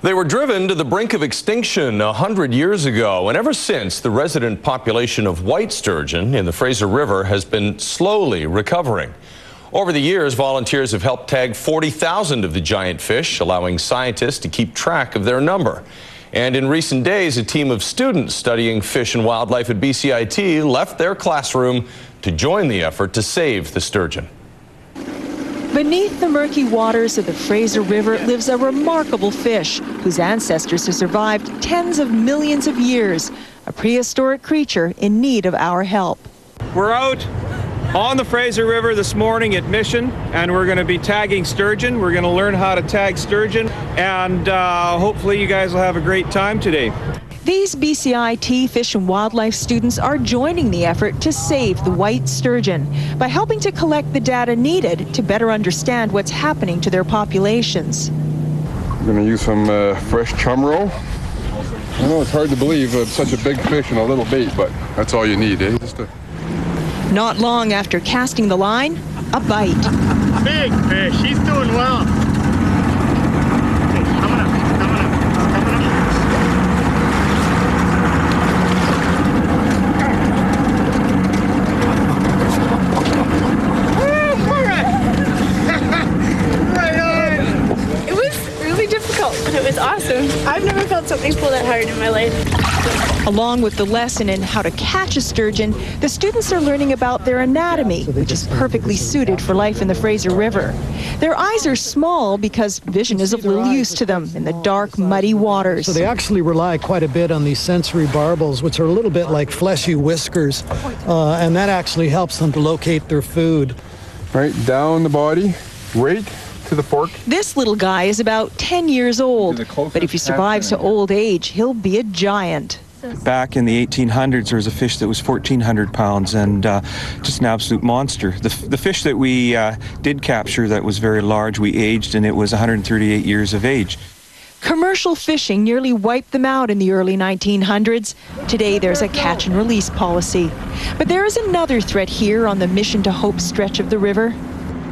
They were driven to the brink of extinction 100 years ago, and ever since, the resident population of white sturgeon in the Fraser River has been slowly recovering. Over the years, volunteers have helped tag 40,000 of the giant fish, allowing scientists to keep track of their number. And in recent days, a team of students studying fish and wildlife at BCIT left their classroom to join the effort to save the sturgeon. Beneath the murky waters of the Fraser River lives a remarkable fish whose ancestors have survived tens of millions of years, a prehistoric creature in need of our help. We're out on the Fraser River this morning at Mission, and we're going to be tagging sturgeon. We're going to learn how to tag sturgeon, and hopefully you guys will have a great time today. These BCIT Fish and Wildlife students are joining the effort to save the white sturgeon by helping to collect the data needed to better understand what's happening to their populations. We're going to use some fresh chum roe. I know it's hard to believe such a big fish and a little bait, but that's all you need, eh? Not long after casting the line, a bite. Big fish, he's doing well. It was awesome. I've never felt something pull that hard in my life. Along with the lesson in how to catch a sturgeon, the students are learning about their anatomy, which is perfectly suited for life in the Fraser River. Their eyes are small because vision is of little use to them in the dark, muddy waters. So they actually rely quite a bit on these sensory barbels, which are a little bit like fleshy whiskers, and that actually helps them to locate their food. Right down the body, right to the fork. This little guy is about 10 years old, but if he survives to old age, he'll be a giant. Back in the 1800s, there was a fish that was 1,400 pounds and just an absolute monster. The fish that we did capture that was very large, we aged, and it was 138 years of age. Commercial fishing nearly wiped them out in the early 1900s. Today, there's a catch and release policy. But there is another threat here on the Mission to Hope stretch of the river.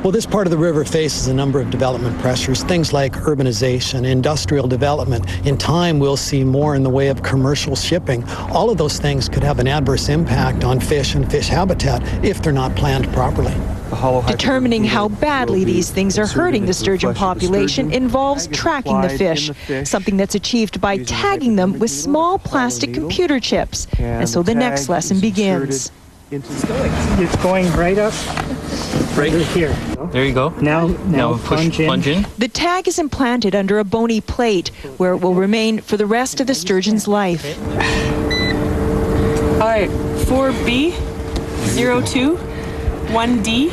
Well, this part of the river faces a number of development pressures, things like urbanization, industrial development. In time, we'll see more in the way of commercial shipping. All of those things could have an adverse impact on fish and fish habitat if they're not planned properly. Determining how badly these things are hurting the sturgeon population involves tracking the fish, something that's achieved by tagging them with small plastic computer chips. And so the next lesson begins. It's going right up. Right here. There you go. Now plunge in. The tag is implanted under a bony plate where it will remain for the rest of the sturgeon's life. All right, 4B, 02, 1D.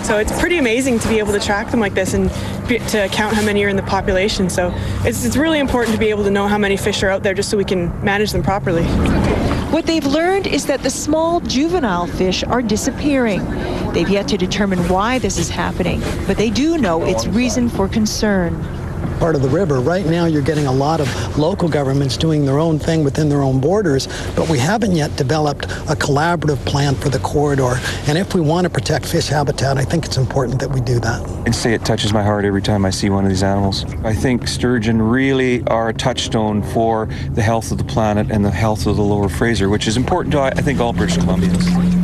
So it's pretty amazing to be able to track them like this and to count how many are in the population. So it's really important to be able to know how many fish are out there just so we can manage them properly. What they've learned is that the small juvenile fish are disappearing. They've yet to determine why this is happening, but they do know it's reason for concern. Part of the river. Right now, you're getting a lot of local governments doing their own thing within their own borders, but we haven't yet developed a collaborative plan for the corridor. And if we want to protect fish habitat, I think it's important that we do that. I'd say it touches my heart every time I see one of these animals. I think sturgeon really are a touchstone for the health of the planet and the health of the lower Fraser, which is important to, I think, all British Columbians.